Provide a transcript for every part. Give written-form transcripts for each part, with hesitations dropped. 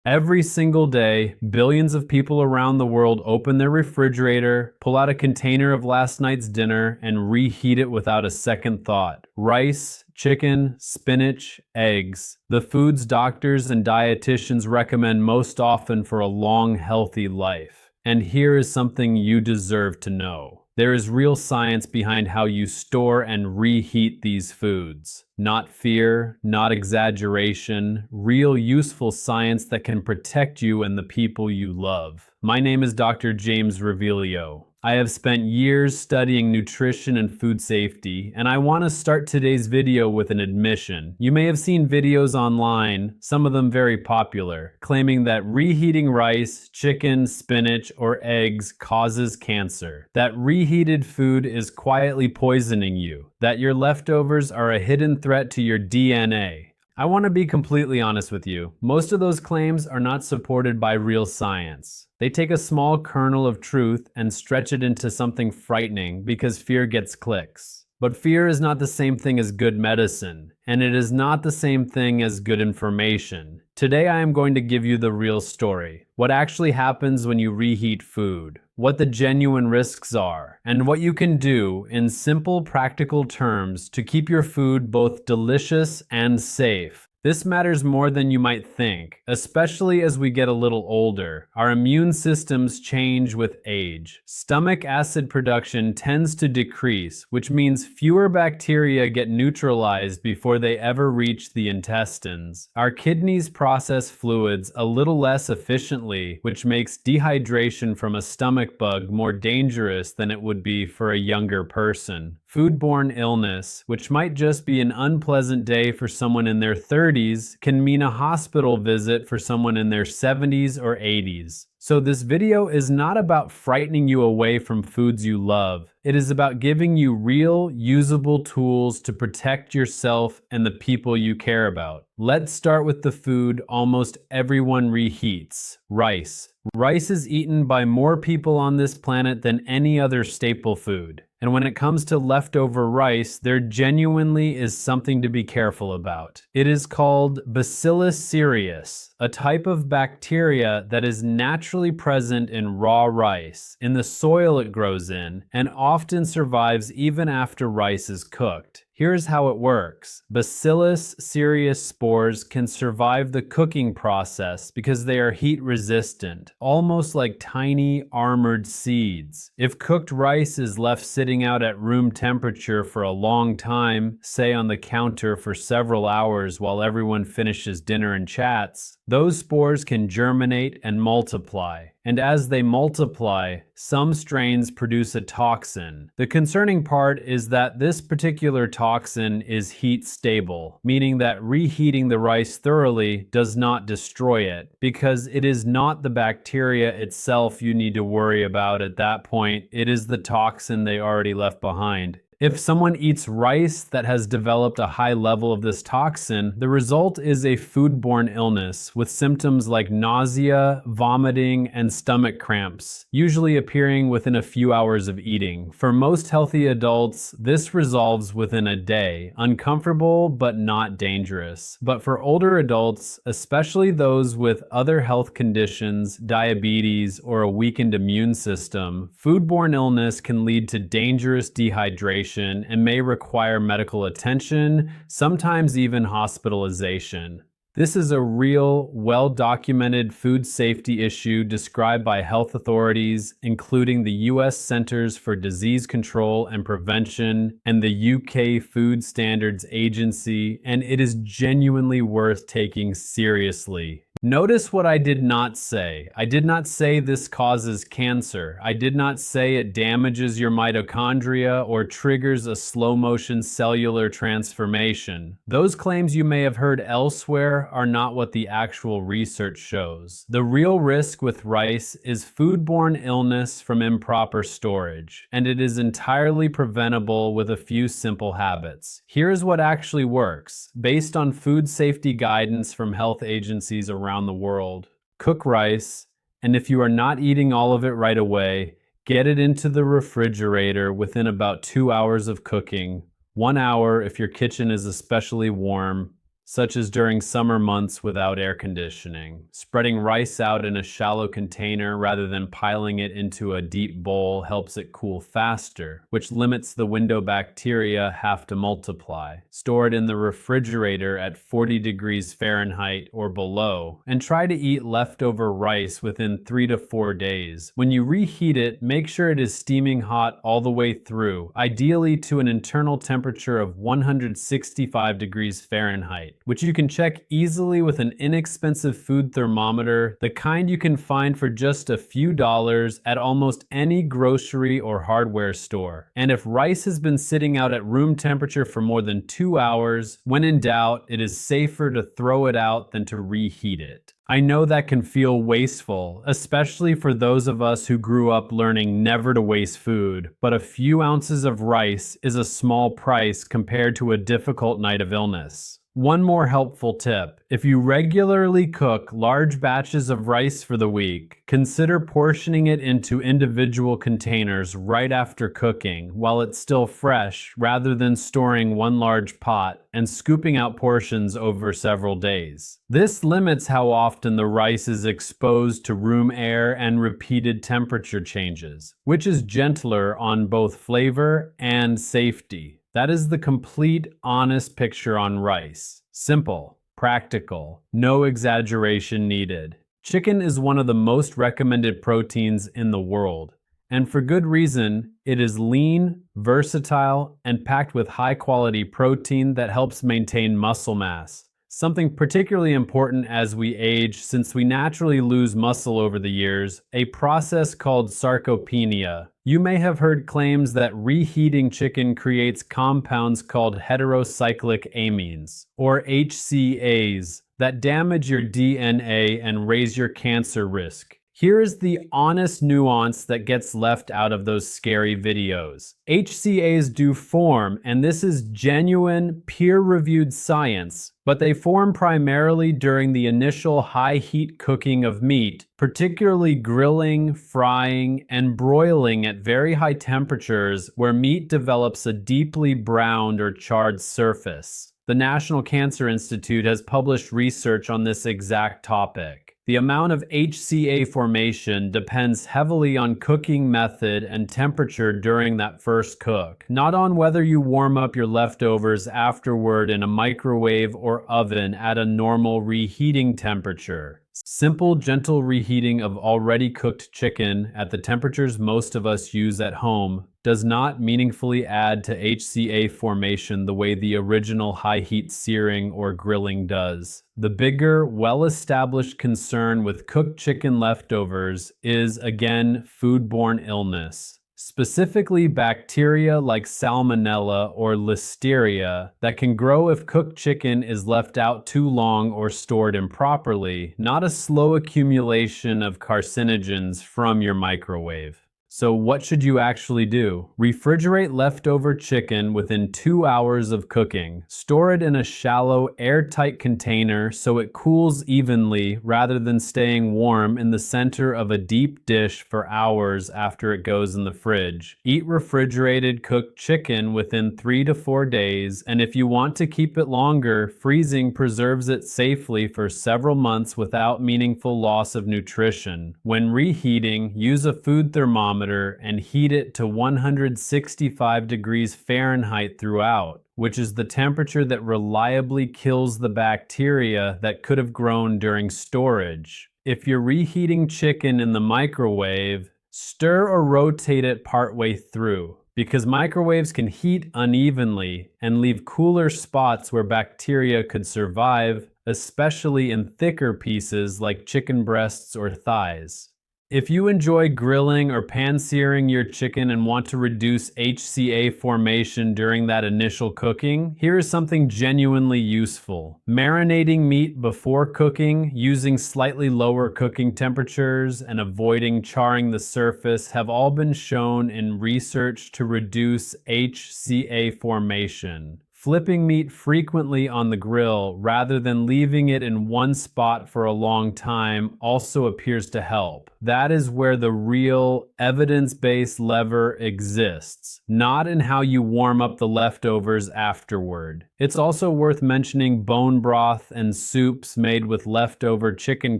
Every single day, billions of people around the world open their refrigerator, pull out a container of last night's dinner, and reheat it without a second thought. Rice, chicken, spinach, eggs. The foods doctors and dietitians recommend most often for a long, healthy life. And here is something you deserve to know. There is real science behind how you store and reheat these foods. Not fear, not exaggeration, real useful science that can protect you and the people you love. My name is Dr. James Revealio. I have spent years studying nutrition and food safety, and I want to start today's video with an admission. You may have seen videos online, some of them very popular, claiming that reheating rice, chicken, spinach, or eggs causes cancer, that reheated food is quietly poisoning you, that your leftovers are a hidden threat to your DNA. I want to be completely honest with you. Most of those claims are not supported by real science. They take a small kernel of truth and stretch it into something frightening because fear gets clicks. But fear is not the same thing as good medicine, and it is not the same thing as good information. Today I am going to give you the real story. What actually happens when you reheat food, what the genuine risks are, and what you can do in simple, practical terms to keep your food both delicious and safe. This matters more than you might think, especially as we get a little older. Our immune systems change with age. Stomach acid production tends to decrease, which means fewer bacteria get neutralized before they ever reach the intestines. Our kidneys process fluids a little less efficiently, which makes dehydration from a stomach bug more dangerous than it would be for a younger person. Foodborne illness, which might just be an unpleasant day for someone in their 30s, can mean a hospital visit for someone in their 70s or 80s. So this video is not about frightening you away from foods you love. It is about giving you real, usable tools to protect yourself and the people you care about. Let's start with the food almost everyone reheats: rice. Rice is eaten by more people on this planet than any other staple food. And when it comes to leftover rice, there genuinely is something to be careful about. It is called Bacillus cereus, a type of bacteria that is naturally present in raw rice, in the soil it grows in, and often survives even after rice is cooked. Here's how it works. Bacillus cereus spores can survive the cooking process because they are heat resistant, almost like tiny armored seeds. If cooked rice is left sitting out at room temperature for a long time, say on the counter for several hours while everyone finishes dinner and chats, those spores can germinate and multiply. And as they multiply, some strains produce a toxin. The concerning part is that this particular toxin is heat stable, meaning that reheating the rice thoroughly does not destroy it, because it is not the bacteria itself you need to worry about at that point. It is the toxin they already left behind. If someone eats rice that has developed a high level of this toxin, the result is a foodborne illness with symptoms like nausea, vomiting, and stomach cramps, usually appearing within a few hours of eating. For most healthy adults, this resolves within a day, uncomfortable but not dangerous. But for older adults, especially those with other health conditions, diabetes, or a weakened immune system, foodborne illness can lead to dangerous dehydration and may require medical attention, sometimes even hospitalization. This is a real, well-documented food safety issue described by health authorities, including the US Centers for Disease Control and Prevention and the UK Food Standards Agency, and it is genuinely worth taking seriously. Notice what I did not say. I did not say this causes cancer. I did not say it damages your mitochondria or triggers a slow-motion cellular transformation. Those claims you may have heard elsewhere are not what the actual research shows. The real risk with rice is foodborne illness from improper storage, and it is entirely preventable with a few simple habits. Here's what actually works, based on food safety guidance from health agencies around the world. Cook rice, and if you are not eating all of it right away, get it into the refrigerator within about 2 hours of cooking, 1 hour if your kitchen is especially warm. such as during summer months without air conditioning. Spreading rice out in a shallow container rather than piling it into a deep bowl helps it cool faster, which limits the window bacteria have to multiply. Store it in the refrigerator at 40 degrees Fahrenheit or below, and try to eat leftover rice within 3 to 4 days. When you reheat it, make sure it is steaming hot all the way through, ideally to an internal temperature of 165 degrees Fahrenheit, which you can check easily with an inexpensive food thermometer, the kind you can find for just a few dollars at almost any grocery or hardware store. And if rice has been sitting out at room temperature for more than 2 hours, when in doubt, it is safer to throw it out than to reheat it. I know that can feel wasteful, especially for those of us who grew up learning never to waste food, but a few ounces of rice is a small price compared to a difficult night of illness. One more helpful tip: if you regularly cook large batches of rice for the week, consider portioning it into individual containers right after cooking while it's still fresh, rather than storing one large pot and scooping out portions over several days. This limits how often the rice is exposed to room air and repeated temperature changes, which is gentler on both flavor and safety. That is the complete, honest picture on rice. Simple, practical, no exaggeration needed. Chicken is one of the most recommended proteins in the world. And for good reason. It is lean, versatile, and packed with high-quality protein that helps maintain muscle mass. Something particularly important as we age, since we naturally lose muscle over the years, a process called sarcopenia. You may have heard claims that reheating chicken creates compounds called heterocyclic amines, or HCAs, that damage your DNA and raise your cancer risk. Here is the honest nuance that gets left out of those scary videos. HCAs do form, and this is genuine, peer-reviewed science, but they form primarily during the initial high-heat cooking of meat, particularly grilling, frying, and broiling at very high temperatures where meat develops a deeply browned or charred surface. The National Cancer Institute has published research on this exact topic. The amount of HCA formation depends heavily on cooking method and temperature during that first cook, not on whether you warm up your leftovers afterward in a microwave or oven at a normal reheating temperature. Simple, gentle reheating of already cooked chicken at the temperatures most of us use at home does not meaningfully add to HCA formation the way the original high-heat searing or grilling does. The bigger, well-established concern with cooked chicken leftovers is, again, foodborne illness. Specifically bacteria like Salmonella or Listeria that can grow if cooked chicken is left out too long or stored improperly, not a slow accumulation of carcinogens from your microwave. So what should you actually do? Refrigerate leftover chicken within 2 hours of cooking. Store it in a shallow, airtight container so it cools evenly rather than staying warm in the center of a deep dish for hours after it goes in the fridge. Eat refrigerated cooked chicken within 3 to 4 days, and if you want to keep it longer, freezing preserves it safely for several months without meaningful loss of nutrition. When reheating, use a food thermometer and heat it to 165 degrees Fahrenheit throughout, which is the temperature that reliably kills the bacteria that could have grown during storage. If you're reheating chicken in the microwave, stir or rotate it partway through, because microwaves can heat unevenly and leave cooler spots where bacteria could survive, especially in thicker pieces like chicken breasts or thighs. If you enjoy grilling or pan-searing your chicken and want to reduce HCA formation during that initial cooking, here is something genuinely useful. Marinating meat before cooking, using slightly lower cooking temperatures, and avoiding charring the surface have all been shown in research to reduce HCA formation. Flipping meat frequently on the grill rather than leaving it in one spot for a long time also appears to help. That is where the real evidence-based lever exists, not in how you warm up the leftovers afterward. It's also worth mentioning bone broth and soups made with leftover chicken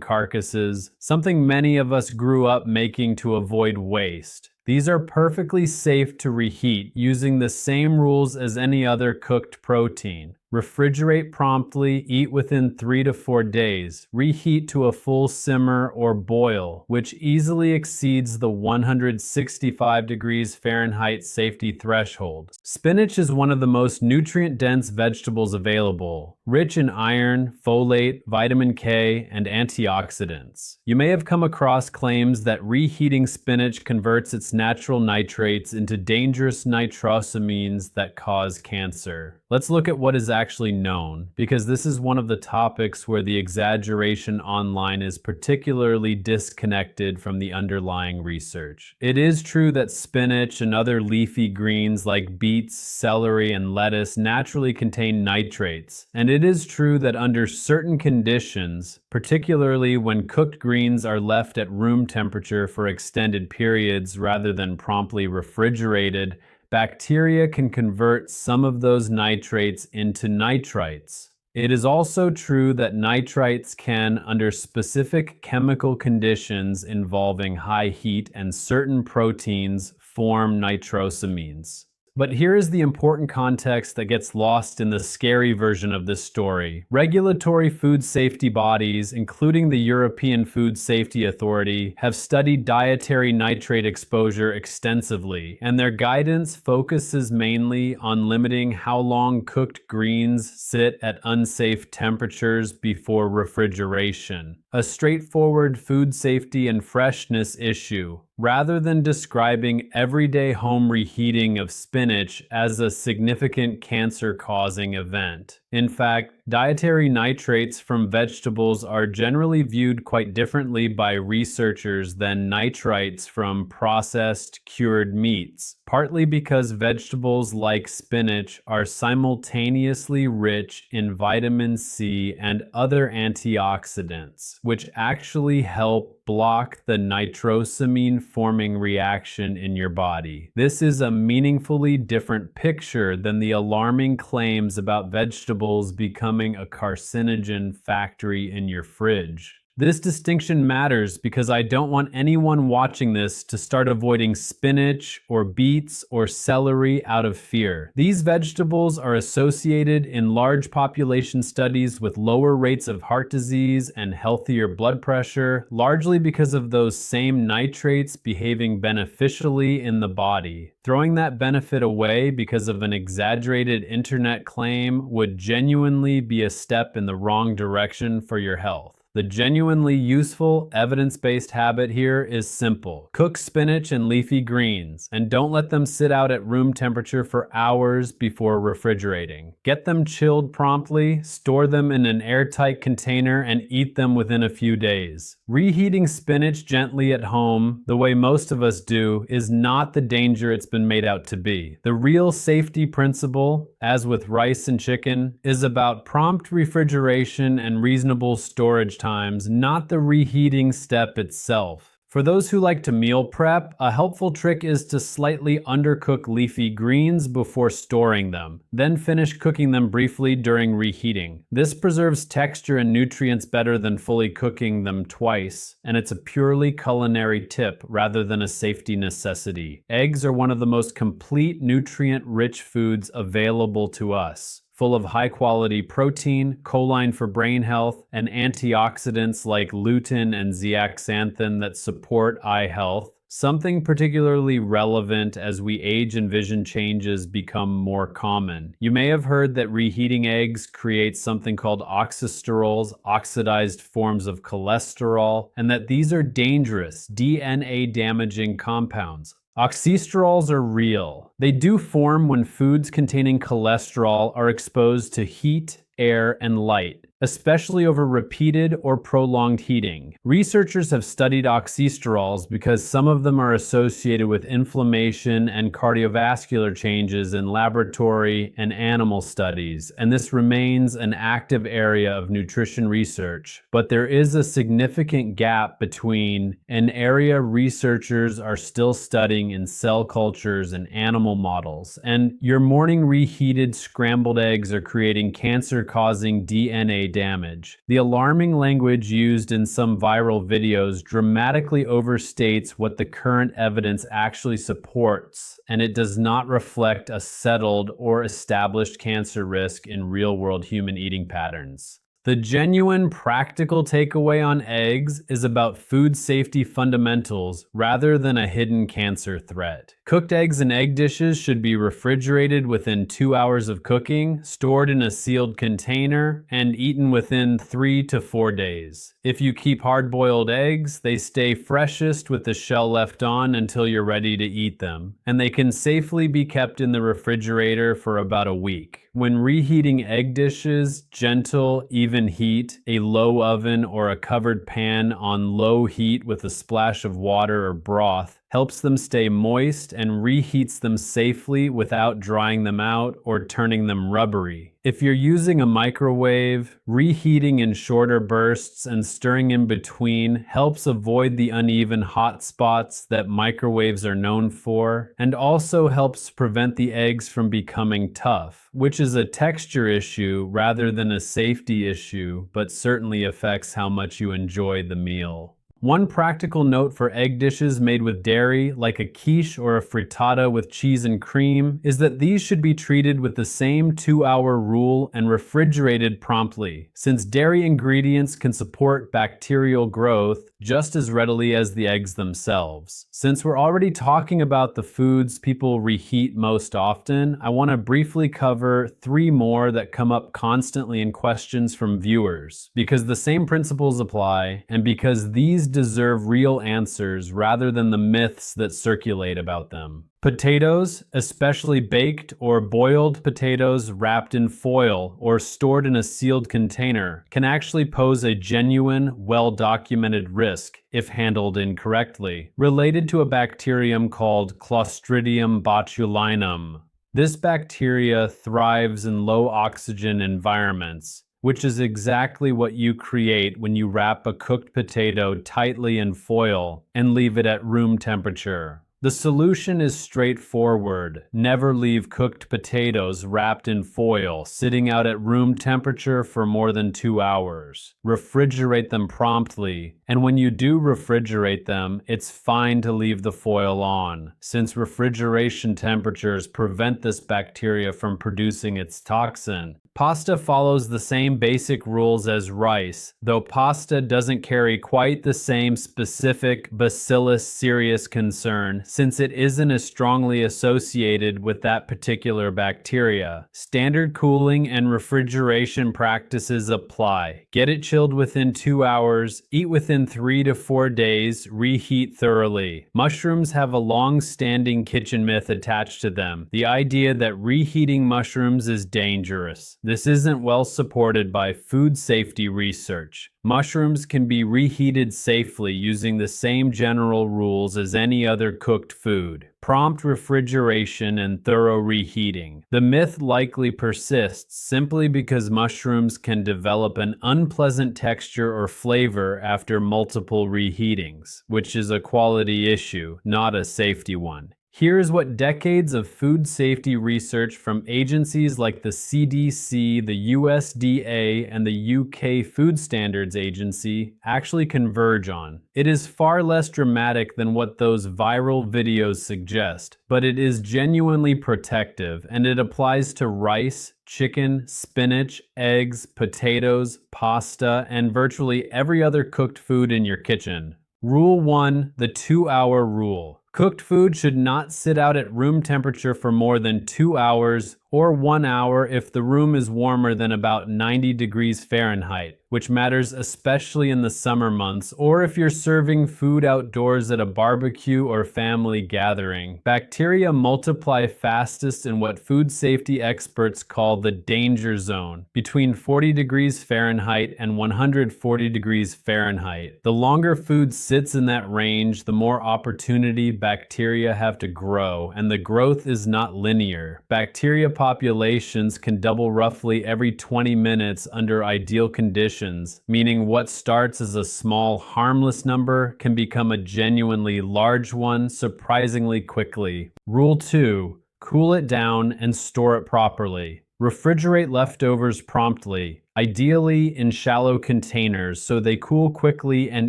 carcasses, something many of us grew up making to avoid waste. These are perfectly safe to reheat using the same rules as any other cooked protein. Refrigerate promptly, eat within 3 to 4 days. Reheat to a full simmer or boil, which easily exceeds the 165 degrees Fahrenheit safety threshold. Spinach is one of the most nutrient-dense vegetables available, rich in iron, folate, vitamin K, and antioxidants. You may have come across claims that reheating spinach converts its natural nitrates into dangerous nitrosamines that cause cancer. Let's look at what is actually known, because this is one of the topics where the exaggeration online is particularly disconnected from the underlying research. It is true that spinach and other leafy greens like beets, celery, and lettuce naturally contain nitrates, and it is true that under certain conditions, particularly when cooked greens are left at room temperature for extended periods rather than promptly refrigerated, bacteria can convert some of those nitrates into nitrites. It is also true that nitrites can, under specific chemical conditions involving high heat and certain proteins, form nitrosamines. But here is the important context that gets lost in the scary version of this story. Regulatory food safety bodies, including the European Food Safety Authority, have studied dietary nitrate exposure extensively, and their guidance focuses mainly on limiting how long cooked greens sit at unsafe temperatures before refrigeration. A straightforward food safety and freshness issue, rather than describing everyday home reheating of spinach as a significant cancer-causing event. In fact, dietary nitrates from vegetables are generally viewed quite differently by researchers than nitrites from processed, cured meats, partly because vegetables like spinach are simultaneously rich in vitamin C and other antioxidants, which actually help block the nitrosamine-forming reaction in your body. This is a meaningfully different picture than the alarming claims about vegetables becoming a carcinogen factory in your fridge. This distinction matters because I don't want anyone watching this to start avoiding spinach or beets or celery out of fear. These vegetables are associated in large population studies with lower rates of heart disease and healthier blood pressure, largely because of those same nitrates behaving beneficially in the body. Throwing that benefit away because of an exaggerated internet claim would genuinely be a step in the wrong direction for your health. The genuinely useful, evidence-based habit here is simple. Cook spinach and leafy greens, and don't let them sit out at room temperature for hours before refrigerating. Get them chilled promptly, store them in an airtight container, and eat them within a few days. Reheating spinach gently at home, the way most of us do, is not the danger it's been made out to be. The real safety principle, as with rice and chicken, is about prompt refrigeration and reasonable storage times, not the reheating step itself. For those who like to meal prep, a helpful trick is to slightly undercook leafy greens before storing them, then finish cooking them briefly during reheating. This preserves texture and nutrients better than fully cooking them twice, and it's a purely culinary tip rather than a safety necessity. Eggs are one of the most complete nutrient-rich foods available to us, full of high-quality protein, choline for brain health, and antioxidants like lutein and zeaxanthin that support eye health, something particularly relevant as we age and vision changes become more common. You may have heard that reheating eggs creates something called oxysterols, oxidized forms of cholesterol, and that these are dangerous, DNA-damaging compounds. Oxysterols are real. They do form when foods containing cholesterol are exposed to heat, air, and light. especially over repeated or prolonged heating. Researchers have studied oxysterols because some of them are associated with inflammation and cardiovascular changes in laboratory and animal studies, and this remains an active area of nutrition research. But there is a significant gap between an area researchers are still studying in cell cultures and animal models, and your morning reheated scrambled eggs are creating cancer-causing DNA damage. The alarming language used in some viral videos dramatically overstates what the current evidence actually supports, and it does not reflect a settled or established cancer risk in real-world human eating patterns. The genuine practical takeaway on eggs is about food safety fundamentals rather than a hidden cancer threat. Cooked eggs and egg dishes should be refrigerated within 2 hours of cooking, stored in a sealed container, and eaten within 3 to 4 days. If you keep hard-boiled eggs, they stay freshest with the shell left on until you're ready to eat them, and they can safely be kept in the refrigerator for about a week. When reheating egg dishes, gentle, even heat, a low oven or a covered pan on low heat with a splash of water or broth helps them stay moist and reheats them safely without drying them out or turning them rubbery. If you're using a microwave, reheating in shorter bursts and stirring in between helps avoid the uneven hot spots that microwaves are known for, and also helps prevent the eggs from becoming tough, which is a texture issue rather than a safety issue, but certainly affects how much you enjoy the meal. One practical note for egg dishes made with dairy, like a quiche or a frittata with cheese and cream, is that these should be treated with the same 2-hour rule and refrigerated promptly, since dairy ingredients can support bacterial growth just as readily as the eggs themselves. Since we're already talking about the foods people reheat most often, I want to briefly cover 3 more that come up constantly in questions from viewers, because the same principles apply, and because these deserve real answers rather than the myths that circulate about them. Potatoes, especially baked or boiled potatoes wrapped in foil or stored in a sealed container, can actually pose a genuine, well-documented risk if handled incorrectly, related to a bacterium called Clostridium botulinum. This bacteria thrives in low-oxygen environments, which is exactly what you create when you wrap a cooked potato tightly in foil and leave it at room temperature. The solution is straightforward. Never leave cooked potatoes wrapped in foil sitting out at room temperature for more than 2 hours. Refrigerate them promptly, and when you do refrigerate them, it's fine to leave the foil on, since refrigeration temperatures prevent this bacteria from producing its toxin. Pasta follows the same basic rules as rice, though pasta doesn't carry quite the same specific Bacillus cereus concern, since it isn't as strongly associated with that particular bacteria. Standard cooling and refrigeration practices apply. Get it chilled within 2 hours, eat within 3 to 4 days, reheat thoroughly. Mushrooms have a long-standing kitchen myth attached to them, the idea that reheating mushrooms is dangerous. This isn't well supported by food safety research. Mushrooms can be reheated safely using the same general rules as any other cooked food: prompt refrigeration and thorough reheating. The myth likely persists simply because mushrooms can develop an unpleasant texture or flavor after multiple reheatings, which is a quality issue, not a safety one. Here's what decades of food safety research from agencies like the CDC, the USDA, and the UK Food Standards Agency actually converge on. It is far less dramatic than what those viral videos suggest, but it is genuinely protective, and it applies to rice, chicken, spinach, eggs, potatoes, pasta, and virtually every other cooked food in your kitchen. Rule 1, the 2-hour rule. Cooked food should not sit out at room temperature for more than 2 hours, or 1 hour if the room is warmer than about 90 degrees Fahrenheit. which matters especially in the summer months, or if you're serving food outdoors at a barbecue or family gathering. Bacteria multiply fastest in what food safety experts call the danger zone, between 40 degrees Fahrenheit and 140 degrees Fahrenheit. The longer food sits in that range, the more opportunity bacteria have to grow, and the growth is not linear. Bacteria populations can double roughly every 20 minutes under ideal conditions, meaning what starts as a small, harmless number can become a genuinely large one surprisingly quickly. Rule 2. Cool it down and store it properly. Refrigerate leftovers promptly, ideally in shallow containers so they cool quickly and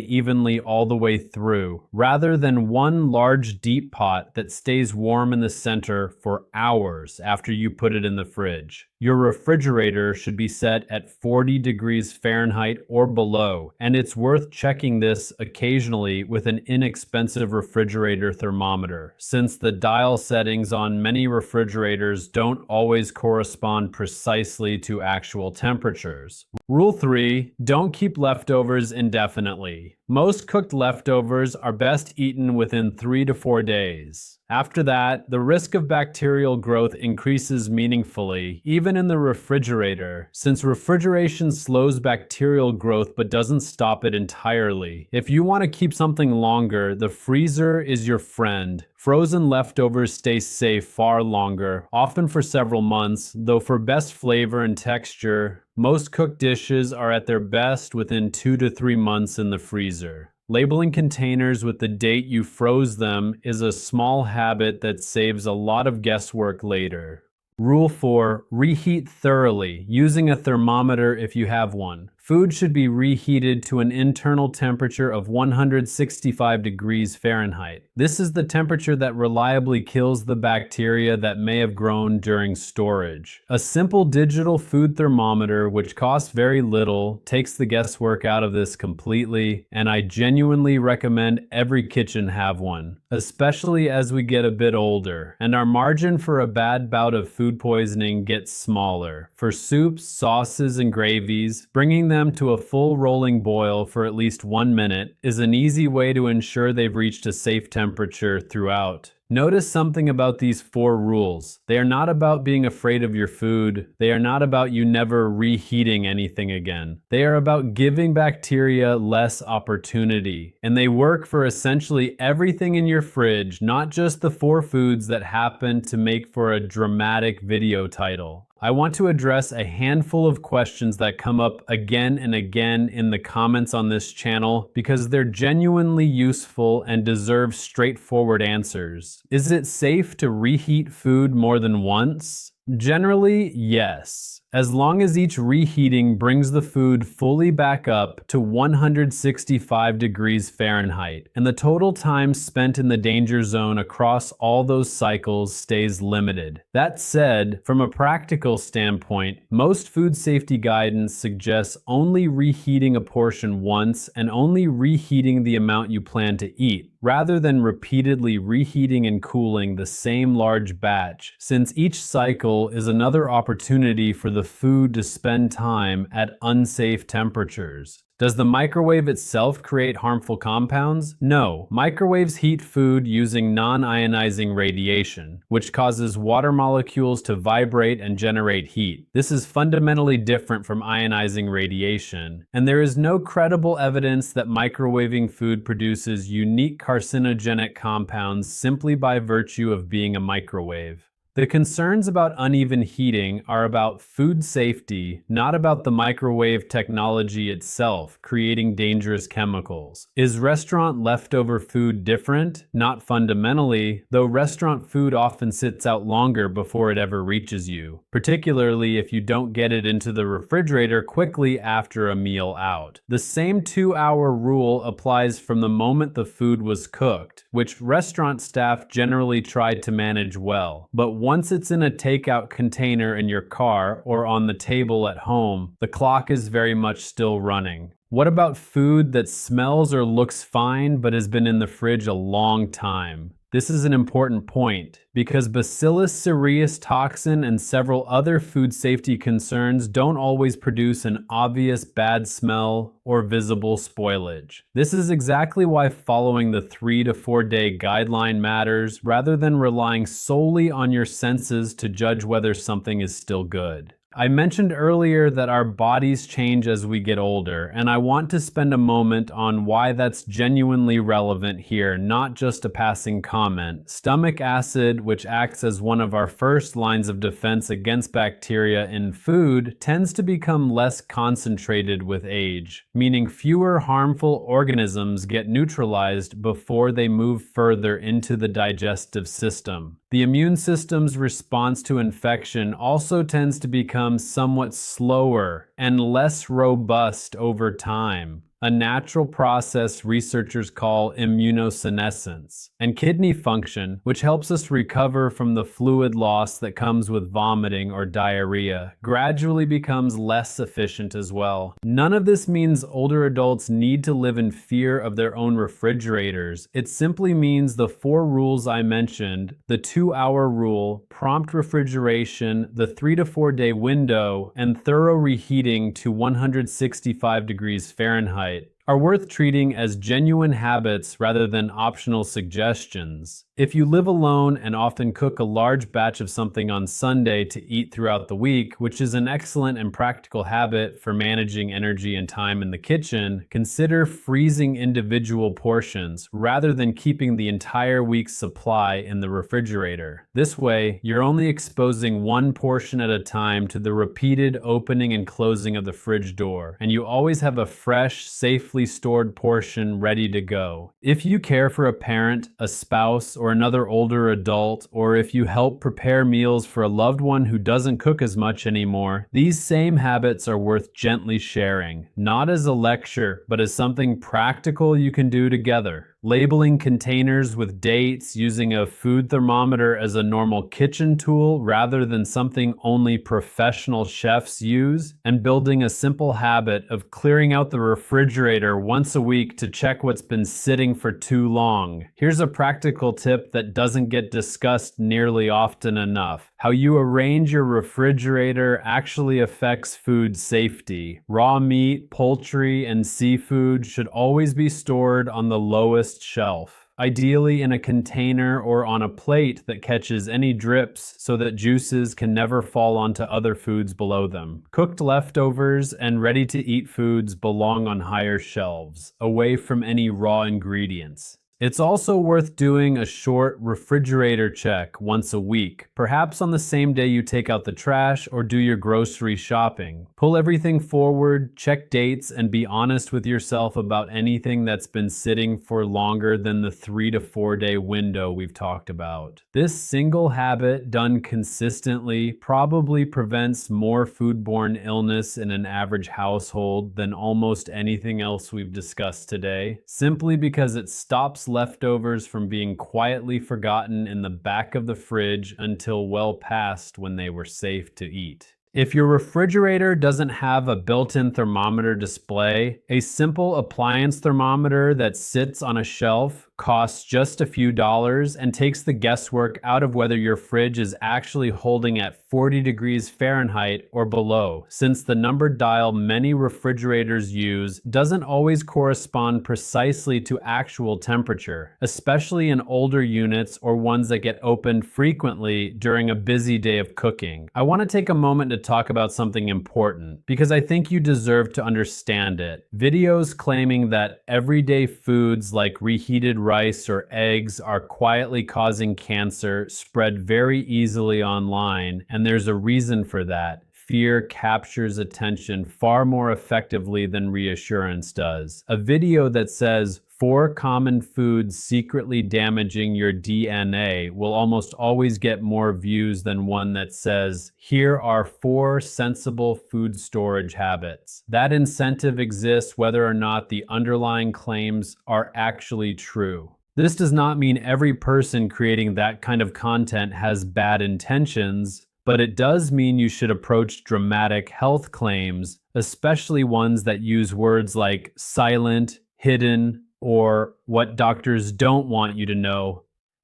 evenly all the way through, rather than one large deep pot that stays warm in the center for hours after you put it in the fridge. Your refrigerator should be set at 40 degrees Fahrenheit or below, and it's worth checking this occasionally with an inexpensive refrigerator thermometer, since the dial settings on many refrigerators don't always correspond precisely to actual temperatures. Rule 3. Don't keep leftovers indefinitely. Most cooked leftovers are best eaten within 3 to 4 days. After that, the risk of bacterial growth increases meaningfully, even in the refrigerator, since refrigeration slows bacterial growth but doesn't stop it entirely. If you want to keep something longer, the freezer is your friend. Frozen leftovers stay safe far longer, often for several months, though for best flavor and texture, most cooked dishes are at their best within 2 to 3 months in the freezer. Labeling containers with the date you froze them is a small habit that saves a lot of guesswork later. Rule 4. Reheat thoroughly, using a thermometer if you have one. Food should be reheated to an internal temperature of 165 degrees Fahrenheit. This is the temperature that reliably kills the bacteria that may have grown during storage. A simple digital food thermometer, which costs very little, takes the guesswork out of this completely, and I genuinely recommend every kitchen have one, especially as we get a bit older, and our margin for a bad bout of food poisoning gets smaller. For soups, sauces, and gravies, bringing them to a full rolling boil for at least 1 minute is an easy way to ensure they've reached a safe temperature throughout. Notice something about these 4 rules. They are not about being afraid of your food. They are not about you never reheating anything again. They are about giving bacteria less opportunity. And they work for essentially everything in your fridge, not just the 4 foods that happen to make for a dramatic video title. I want to address a handful of questions that come up again and again in the comments on this channel because they're genuinely useful and deserve straightforward answers. Is it safe to reheat food more than once? Generally, yes. As long as each reheating brings the food fully back up to 165 degrees Fahrenheit, and the total time spent in the danger zone across all those cycles stays limited. That said, from a practical standpoint, most food safety guidance suggests only reheating a portion once and only reheating the amount you plan to eat, rather than repeatedly reheating and cooling the same large batch, since each cycle is another opportunity for the food to spend time at unsafe temperatures. Does the microwave itself create harmful compounds? No. Microwaves heat food using non-ionizing radiation, which causes water molecules to vibrate and generate heat. This is fundamentally different from ionizing radiation, and there is no credible evidence that microwaving food produces unique carcinogenic compounds simply by virtue of being a microwave. The concerns about uneven heating are about food safety, not about the microwave technology itself creating dangerous chemicals. Is restaurant leftover food different? Not fundamentally, though restaurant food often sits out longer before it ever reaches you, particularly if you don't get it into the refrigerator quickly after a meal out. The same 2-hour rule applies from the moment the food was cooked, which restaurant staff generally try to manage well. But once it's in a takeout container in your car or on the table at home, the clock is very much still running. What about food that smells or looks fine but has been in the fridge a long time? This is an important point because Bacillus cereus toxin and several other food safety concerns don't always produce an obvious bad smell or visible spoilage. This is exactly why following the 3 to 4 day guideline matters rather than relying solely on your senses to judge whether something is still good. I mentioned earlier that our bodies change as we get older, and I want to spend a moment on why that's genuinely relevant here, not just a passing comment. Stomach acid, which acts as one of our first lines of defense against bacteria in food, tends to become less concentrated with age, meaning fewer harmful organisms get neutralized before they move further into the digestive system. The immune system's response to infection also tends to become somewhat slower and less robust over time, a natural process researchers call immunosenescence. And kidney function, which helps us recover from the fluid loss that comes with vomiting or diarrhea, gradually becomes less efficient as well. None of this means older adults need to live in fear of their own refrigerators. It simply means the 4 rules I mentioned, the 2-hour rule, prompt refrigeration, the 3 to 4 day window, and thorough reheating to 165 degrees Fahrenheit, are worth treating as genuine habits rather than optional suggestions. If you live alone and often cook a large batch of something on Sunday to eat throughout the week, which is an excellent and practical habit for managing energy and time in the kitchen, consider freezing individual portions rather than keeping the entire week's supply in the refrigerator. This way, you're only exposing one portion at a time to the repeated opening and closing of the fridge door, and you always have a fresh, safely stored portion ready to go. If you care for a parent, a spouse, or another older adult, or if you help prepare meals for a loved one who doesn't cook as much anymore, these same habits are worth gently sharing, not as a lecture, but as something practical you can do together. Labeling containers with dates, using a food thermometer as a normal kitchen tool rather than something only professional chefs use, and building a simple habit of clearing out the refrigerator once a week to check what's been sitting for too long. Here's a practical tip that doesn't get discussed nearly often enough. How you arrange your refrigerator actually affects food safety. Raw meat, poultry, and seafood should always be stored on the lowest shelf, ideally in a container or on a plate that catches any drips so that juices can never fall onto other foods below them. Cooked leftovers and ready-to-eat foods belong on higher shelves, away from any raw ingredients. It's also worth doing a short refrigerator check once a week, perhaps on the same day you take out the trash or do your grocery shopping. Pull everything forward, check dates, and be honest with yourself about anything that's been sitting for longer than the 3 to 4 day window we've talked about. This single habit done consistently probably prevents more foodborne illness in an average household than almost anything else we've discussed today, simply because it stops leftovers from being quietly forgotten in the back of the fridge until well past when they were safe to eat. If your refrigerator doesn't have a built-in thermometer display, a simple appliance thermometer that sits on a shelf costs just a few dollars and takes the guesswork out of whether your fridge is actually holding at 40 degrees Fahrenheit or below, since the numbered dial many refrigerators use doesn't always correspond precisely to actual temperature, especially in older units or ones that get opened frequently during a busy day of cooking. I want to take a moment to talk about something important, because I think you deserve to understand it. Videos claiming that everyday foods like reheated rice or eggs are quietly causing cancer spread very easily online, and there's a reason for that. Fear captures attention far more effectively than reassurance does. A video that says 4 common foods secretly damaging your DNA will almost always get more views than one that says, here are 4 sensible food storage habits. That incentive exists whether or not the underlying claims are actually true. This does not mean every person creating that kind of content has bad intentions, but it does mean you should approach dramatic health claims, especially ones that use words like silent, hidden, or what doctors don't want you to know,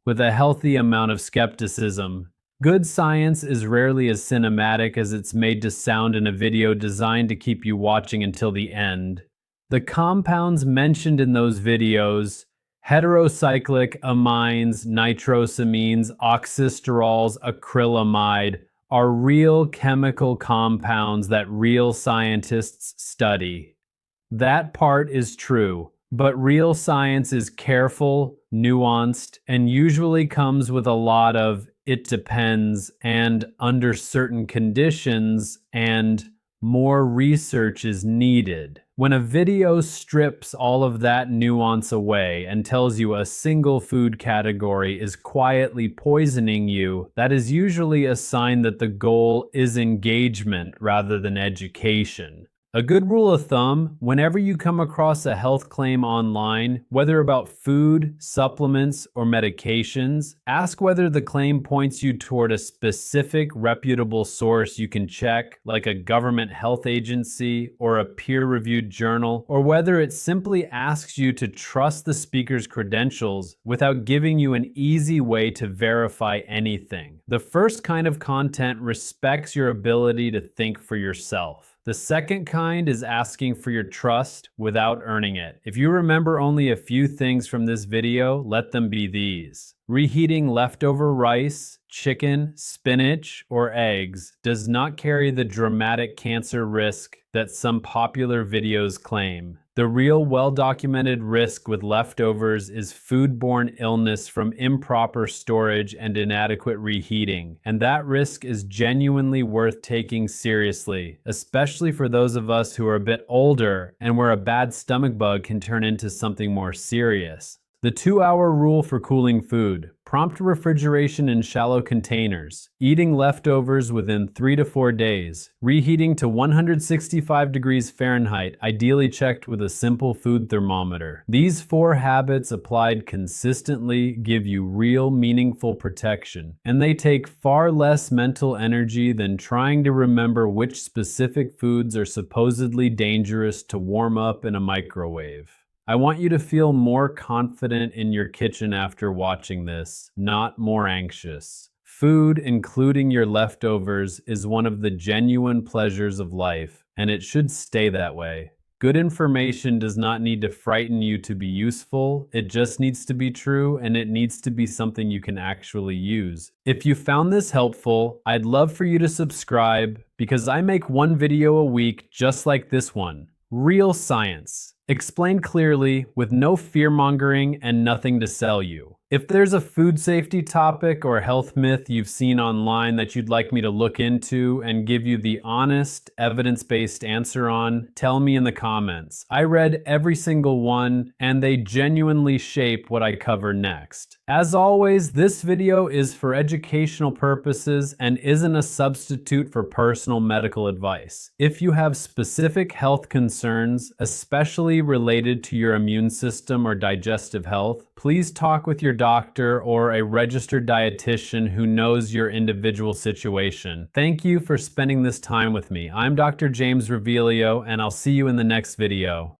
with a healthy amount of skepticism. Good science is rarely as cinematic as it's made to sound in a video designed to keep you watching until the end. The compounds mentioned in those videos, heterocyclic amines, nitrosamines, oxysterols, acrylamide, are real chemical compounds that real scientists study. That part is true, but real science is careful, nuanced, and usually comes with a lot of "it depends" and "under certain conditions" and "more research is needed." When a video strips all of that nuance away and tells you a single food category is quietly poisoning you, that is usually a sign that the goal is engagement rather than education. A good rule of thumb, whenever you come across a health claim online, whether about food, supplements, or medications, ask whether the claim points you toward a specific reputable source you can check, like a government health agency or a peer-reviewed journal, or whether it simply asks you to trust the speaker's credentials without giving you an easy way to verify anything. The first kind of content respects your ability to think for yourself. The second kind is asking for your trust without earning it. If you remember only a few things from this video, let them be these. Reheating leftover rice, chicken, spinach, or eggs does not carry the dramatic cancer risk that some popular videos claim. The real well-documented risk with leftovers is foodborne illness from improper storage and inadequate reheating, and that risk is genuinely worth taking seriously, especially for those of us who are a bit older and where a bad stomach bug can turn into something more serious. The 2-hour rule for cooling food. Prompt refrigeration in shallow containers. Eating leftovers within 3 to 4 days. Reheating to 165 degrees Fahrenheit, ideally checked with a simple food thermometer. These 4 habits applied consistently give you real meaningful protection, and they take far less mental energy than trying to remember which specific foods are supposedly dangerous to warm up in a microwave. I want you to feel more confident in your kitchen after watching this, not more anxious. Food, including your leftovers, is one of the genuine pleasures of life, and it should stay that way. Good information does not need to frighten you to be useful, it just needs to be true, and it needs to be something you can actually use. If you found this helpful, I'd love for you to subscribe, because I make one video a week just like this one. Real science. Explained clearly, with no fear-mongering and nothing to sell you. If there's a food safety topic or health myth you've seen online that you'd like me to look into and give you the honest, evidence-based answer on, tell me in the comments. I read every single one, and they genuinely shape what I cover next. As always, this video is for educational purposes and isn't a substitute for personal medical advice. If you have specific health concerns, especially related to your immune system or digestive health, please talk with your doctor or a registered dietitian who knows your individual situation. Thank you for spending this time with me. I'm Dr. James Revealio, and I'll see you in the next video.